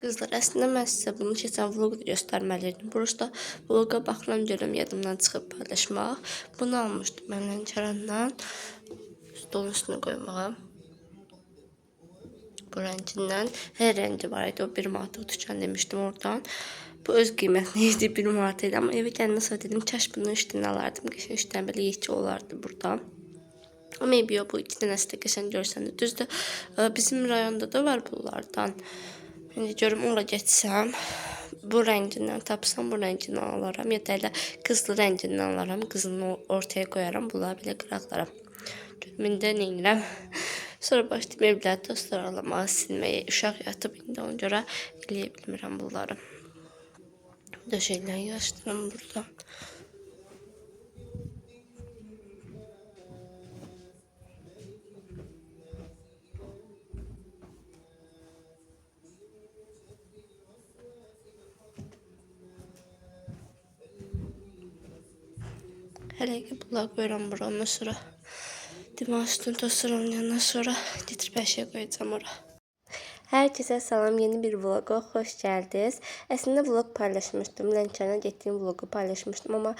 Qızlar, əslində mən sizə bunu keçən vloqda göstərməliydim. Buruşda vloqa baxıram, görüm yadımdan çıxıb paylaşmaq. Bunu almışdım mən Lənkərandan. Stolun üstünə qoymağa. Bu rəngindən. Hər rəngi var idi. O 1 manata tutucan demişdim oradan. Bu öz qiymətli idi, 1 manat idi. Amma evə gələndən sonra dedim, kaş bunun 3 dənə alardım. Qəşəng 3 dənə belə yekçi olardı burada. Maybe bu 2 dənəsi də qəşəng görsəndə. Düzdür, bizim rayonda da var bunlardan. İndi görüm ora getsəm, bu rəngindən tapsam, bu rəngindən alaram. Ya da elə qızlı rəngindən alaram. Qızılını ortaya qoyaram, bunları belə qıraqlaram. Görüm indi nə edirəm. Sonra başlayım evləri dostlar alamağa, silməyə. Uşaq yatıb indi ona görə eləyə bilmirəm bunları. Döşəkləri yığışdırım burada. Hələ ki bunları qoyuram bura, ondan sonra divan üstünü dostlar yandan sonra getirib hər şey qoyacağım ora. Herkese salam, yeni bir vloga hoş geldiniz. Aslında vlog paylaşmıştım. Lənkərana getdiyim vlogu paylaşmıştım ama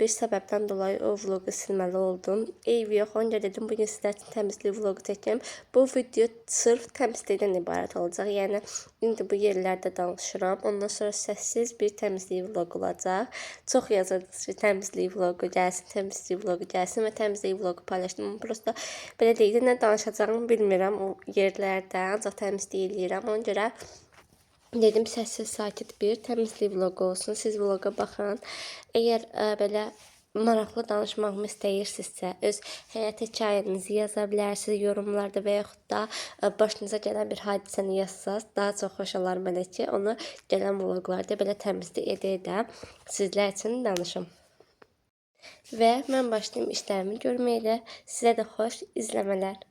bir səbəbdən dolayı o vlogu silməli oldum. Ev yox, onca dedim bugün sizlər üçün təmizlik vlogu çəkəcəm. Bu video sırf təmizlikdən ibarət olacaq. Yəni indi bu yerlərdə danışıram. Ondan sonra səssiz bir təmizlik vlogu olacaq. Çox yazırdınız ki, təmizlik vlogu gəlsin, təmizlik vlogu gəlsin və təmizlik vlogu paylaşdım. Prosta belə deyil, nə danışacağımı bilmirəm o yerlərdə, ancaq təmizlik eləyirəm. Ona görə dedim səssiz sakit bir təmizlik vlogu olsun. Siz vloga baxın. Əgər belə maraqlı danışmağımı istəyirsinizsə, öz həyat hekayənizi yaza bilərsiniz yorumlarda və yaxud da başınıza gələn bir hadisəni yazsanız daha çox xoş olar mənə ki, onu gələn vloqlarda belə təmizlik edə sizlər üçün danışım. Və mən başlayayım işlərimi görməklə. Sizə də xoş izləmələr.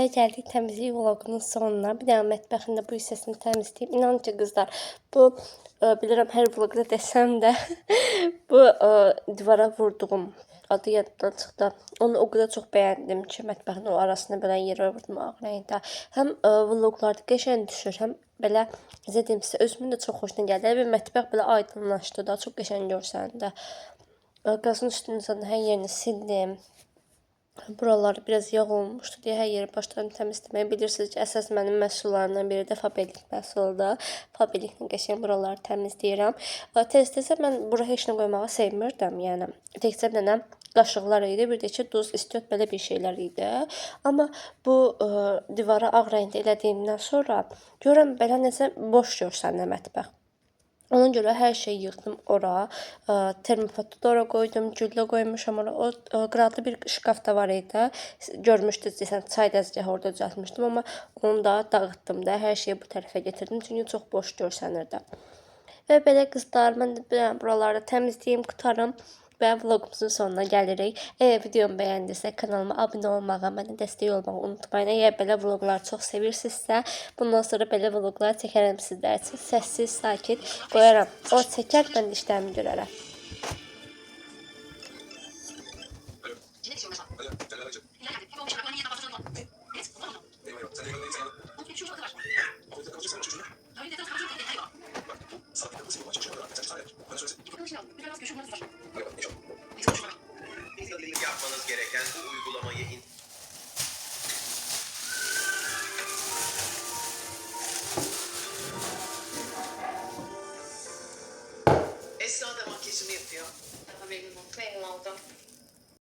Və gəldik təmizlik vloqunun sonuna. Bir dənə mətbəxin də bu hissəsini təmizləyim. İnanın ki, qızlar, bu bilirəm hər vloqda desəm də bu divara vurduğum adı yaddan çıxdı. Onu o qədər çox bəyəndim ki, mətbəxin o arasına belə yerə vurdum ağ rəngdə. Həm vloqlarda qəşəng düşür, həm belə necə deyim sizə, özümün də çox xoşuna gəldi. Bir mətbəx belə aydınlaşdı da, çox qəşəng görsəndi. Qazın üstünün hər yerini sildim. Buraları biraz yağ olmuşdu deyə hər yeri başladım təmizləməyə. Bilirsiniz ki, əsas mənim məhsullarımdan biri də fabelik məhsuludur. Fabeliklə qəşəng buraları təmizləyirəm. Tez-tezə mən bura heç nə qoymağı sevmirdim. Yəni təkcə bir dənə qaşıqlar idi, bir də ki duz, istiot belə bir şeylər idi. Amma bu divara ağ rəngdə elədiyimdən sonra görürəm belə nəsə boş görsəndə mətbəx. Ona görə hər şeyi yığdım ora. Termofotu da ora qoydum, güllə qoymuşam ora. O qıratlı bir şkaf da var idi. Görmüşdünüz desəm, çay dəzgahı orada düzəltmişdim, amma onu da dağıtdım da. Hər şeyi bu tərəfə getirdim, çünki çox boş görsənirdi. Və belə qızlar, mən də buraları təmizləyim, qutarım. Və vlogumuzun sonuna gəlirik. Əgər videomu bəyəndirsə, kanalıma abunə olmağı, mənə dəstək olmağı unutmayın. Əgər belə vlogları çox sevirsinizsə, bundan sonra belə vloglar çəkərəm sizlər üçün. Səssiz, sakit qoyaram. O çəkər, mən də işlərimi görərəm.